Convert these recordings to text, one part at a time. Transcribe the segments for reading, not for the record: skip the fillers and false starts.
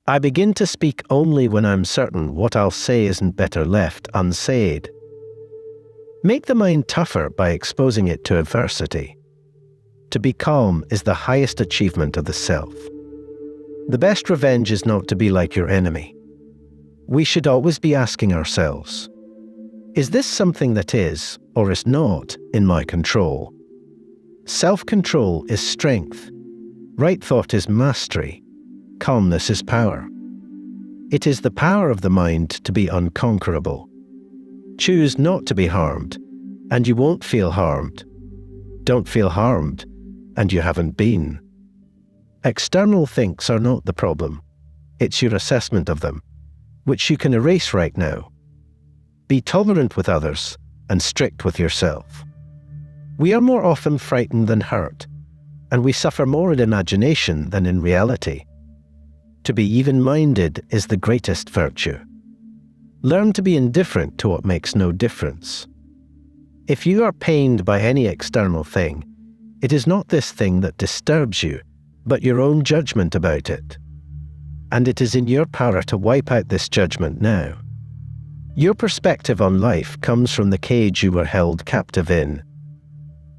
I begin to speak only when I'm certain what I'll say isn't better left unsaid. Make the mind tougher by exposing it to adversity. To be calm is the highest achievement of the self. The best revenge is not to be like your enemy. We should always be asking ourselves, is this something that is, or is not, in my control? Self-control is strength. Right thought is mastery. Calmness is power. It is the power of the mind to be unconquerable. Choose not to be harmed, and you won't feel harmed. Don't feel harmed, and you haven't been. External things are not the problem. It's your assessment of them, which you can erase right now. Be tolerant with others and strict with yourself. We are more often frightened than hurt, and we suffer more in imagination than in reality. To be even-minded is the greatest virtue. Learn to be indifferent to what makes no difference. If you are pained by any external thing, it is not this thing that disturbs you, but your own judgment about it. And it is in your power to wipe out this judgment now. Your perspective on life comes from the cage you were held captive in.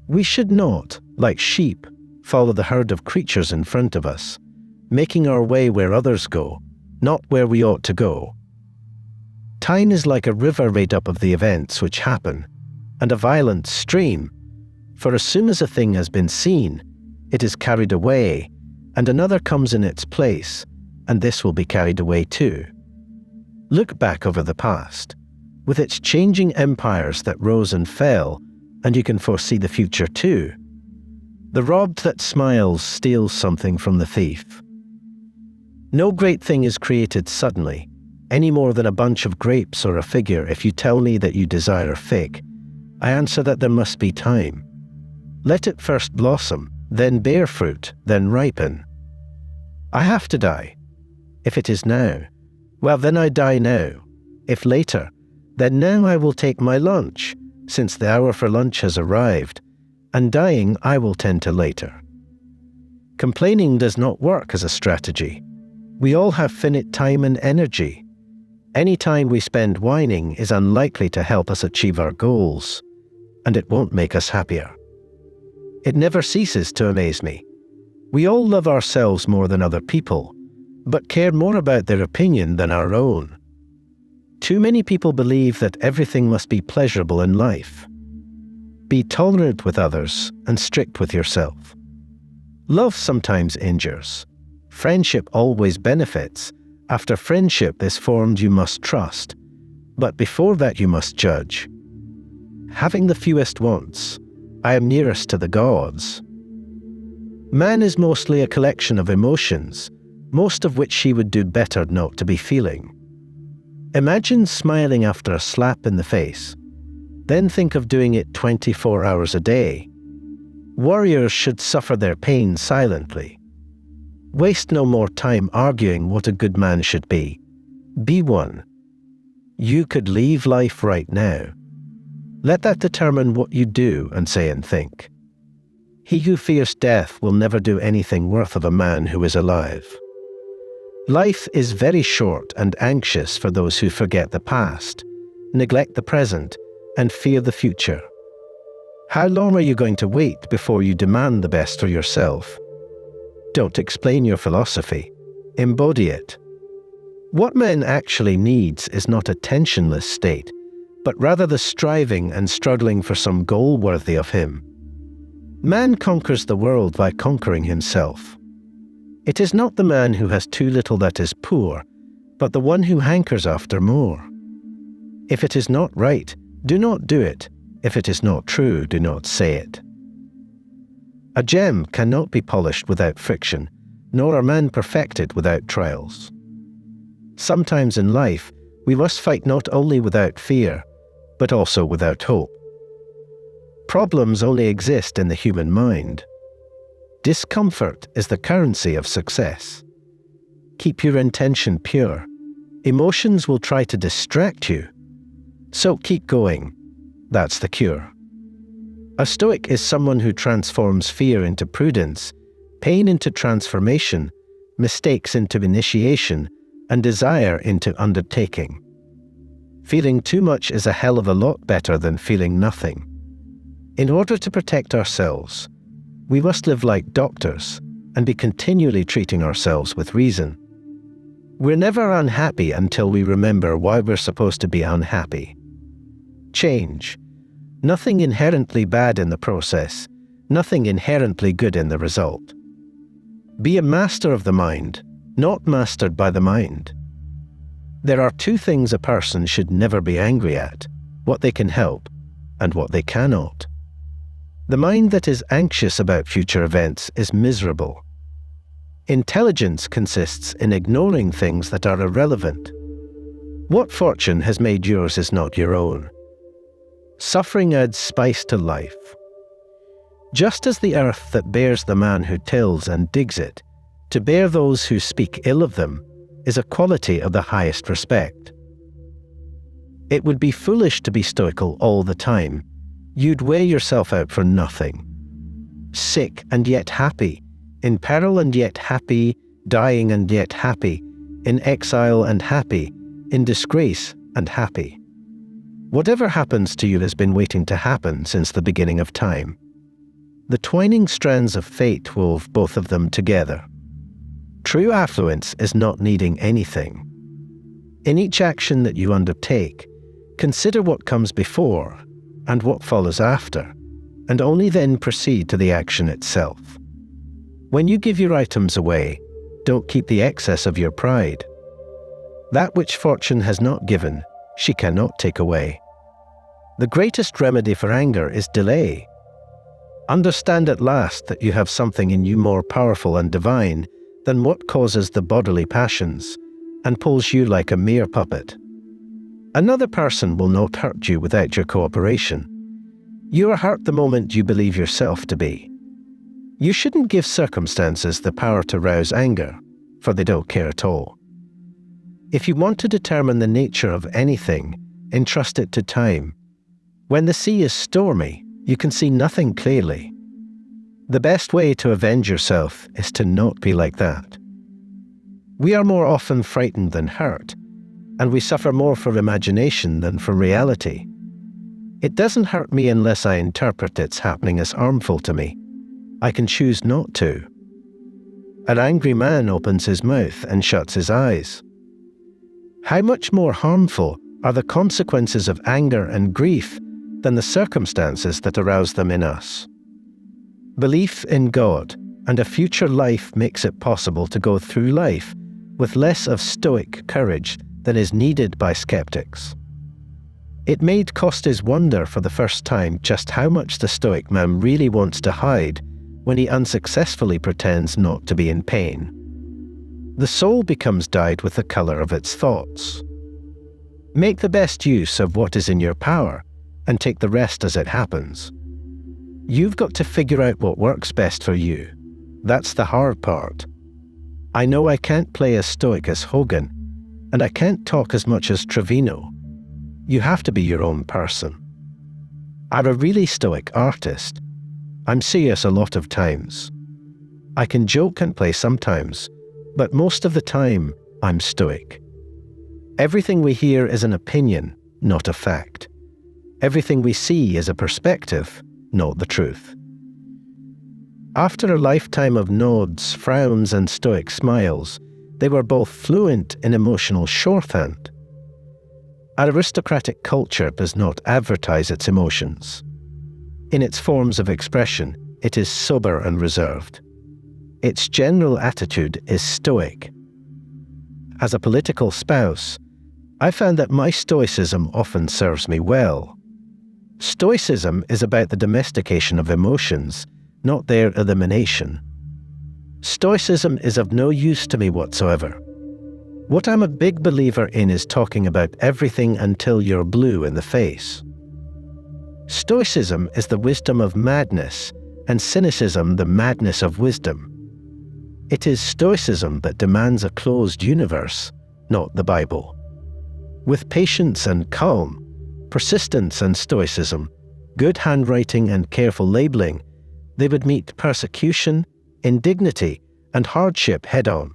We should not, like sheep, follow the herd of creatures in front of us, making our way where others go, not where we ought to go. Time is like a river made up of the events which happen, and a violent stream, for as soon as a thing has been seen, it is carried away, and another comes in its place, and this will be carried away too. Look back over the past, with its changing empires that rose and fell, and you can foresee the future too. The robbed that smiles steals something from the thief. No great thing is created suddenly, any more than a bunch of grapes or a figure. If you tell me that you desire a fig, I answer that there must be time. Let it first blossom, then bear fruit, then ripen. I have to die. If it is now, well then I die now. If later, then now I will take my lunch, since the hour for lunch has arrived, and dying I will tend to later. Complaining does not work as a strategy. We all have finite time and energy. Any time we spend whining is unlikely to help us achieve our goals, and it won't make us happier. It never ceases to amaze me. We all love ourselves more than other people, but care more about their opinion than our own. Too many people believe that everything must be pleasurable in life. Be tolerant with others and strict with yourself. Love sometimes injures. Friendship always benefits. After friendship is formed, you must trust, but before that you must judge. Having the fewest wants, I am nearest to the gods. Man is mostly a collection of emotions, most of which he would do better not to be feeling. Imagine smiling after a slap in the face. Then think of doing it 24 hours a day. Warriors should suffer their pain silently. Waste no more time arguing what a good man should be. Be one. You could leave life right now. Let that determine what you do and say and think. He who fears death will never do anything worth of a man who is alive. Life is very short and anxious for those who forget the past, neglect the present, and fear the future. How long are you going to wait before you demand the best for yourself? Don't explain your philosophy. Embody it. What man actually needs is not a tensionless state, but rather the striving and struggling for some goal worthy of him. Man conquers the world by conquering himself. It is not the man who has too little that is poor, but the one who hankers after more. If it is not right, do not do it. If it is not true, do not say it. A gem cannot be polished without friction, nor are men perfected without trials. Sometimes in life, we must fight not only without fear, but also without hope. Problems only exist in the human mind. Discomfort is the currency of success. Keep your intention pure. Emotions will try to distract you. So keep going. That's the cure. A Stoic is someone who transforms fear into prudence, pain into transformation, mistakes into initiation, and desire into undertaking. Feeling too much is a hell of a lot better than feeling nothing. In order to protect ourselves, we must live like doctors and be continually treating ourselves with reason. We're never unhappy until we remember why we're supposed to be unhappy. Change. Nothing inherently bad in the process, nothing inherently good in the result. Be a master of the mind, not mastered by the mind. There are two things a person should never be angry at: what they can help and what they cannot. The mind that is anxious about future events is miserable. Intelligence consists in ignoring things that are irrelevant. What fortune has made yours is not your own. Suffering adds spice to life. Just as the earth that bears the man who tills and digs it, to bear those who speak ill of them is a quality of the highest respect. It would be foolish to be stoical all the time. You'd wear yourself out for nothing. Sick and yet happy, in peril and yet happy, dying and yet happy, in exile and happy, in disgrace and happy. Whatever happens to you has been waiting to happen since the beginning of time. The twining strands of fate wove both of them together. True affluence is not needing anything. In each action that you undertake, consider what comes before and what follows after, and only then proceed to the action itself. When you give your items away, don't keep the excess of your pride. That which fortune has not given, she cannot take away. The greatest remedy for anger is delay. Understand at last that you have something in you more powerful and divine than what causes the bodily passions and pulls you like a mere puppet. Another person will not hurt you without your cooperation. You are hurt the moment you believe yourself to be. You shouldn't give circumstances the power to rouse anger, for they don't care at all. If you want to determine the nature of anything, entrust it to time. When the sea is stormy, you can see nothing clearly. The best way to avenge yourself is to not be like that. We are more often frightened than hurt, and we suffer more for imagination than for reality. It doesn't hurt me unless I interpret its happening as harmful to me. I can choose not to. An angry man opens his mouth and shuts his eyes. How much more harmful are the consequences of anger and grief than the circumstances that arouse them in us? Belief in God and a future life makes it possible to go through life with less of stoic courage than is needed by skeptics. It made Costes wonder for the first time just how much the Stoic man really wants to hide when he unsuccessfully pretends not to be in pain. The soul becomes dyed with the color of its thoughts. Make the best use of what is in your power and take the rest as it happens. You've got to figure out what works best for you. That's the hard part. I know I can't play as stoic as Hogan, and I can't talk as much as Trevino. You have to be your own person. I'm a really stoic artist. I'm serious a lot of times. I can joke and play sometimes, but most of the time, I'm stoic. Everything we hear is an opinion, not a fact. Everything we see is a perspective, not the truth. After a lifetime of nods, frowns, and stoic smiles, they were both fluent in emotional shorthand. Our aristocratic culture does not advertise its emotions. In its forms of expression, it is sober and reserved. Its general attitude is stoic. As a political spouse, I found that my stoicism often serves me well. Stoicism is about the domestication of emotions, not their elimination. Stoicism is of no use to me whatsoever. What I'm a big believer in is talking about everything until you're blue in the face. Stoicism is the wisdom of madness, and cynicism the madness of wisdom. It is Stoicism that demands a closed universe, not the Bible. With patience and calm, persistence and stoicism, good handwriting and careful labeling, they would meet persecution, indignity, and hardship head-on.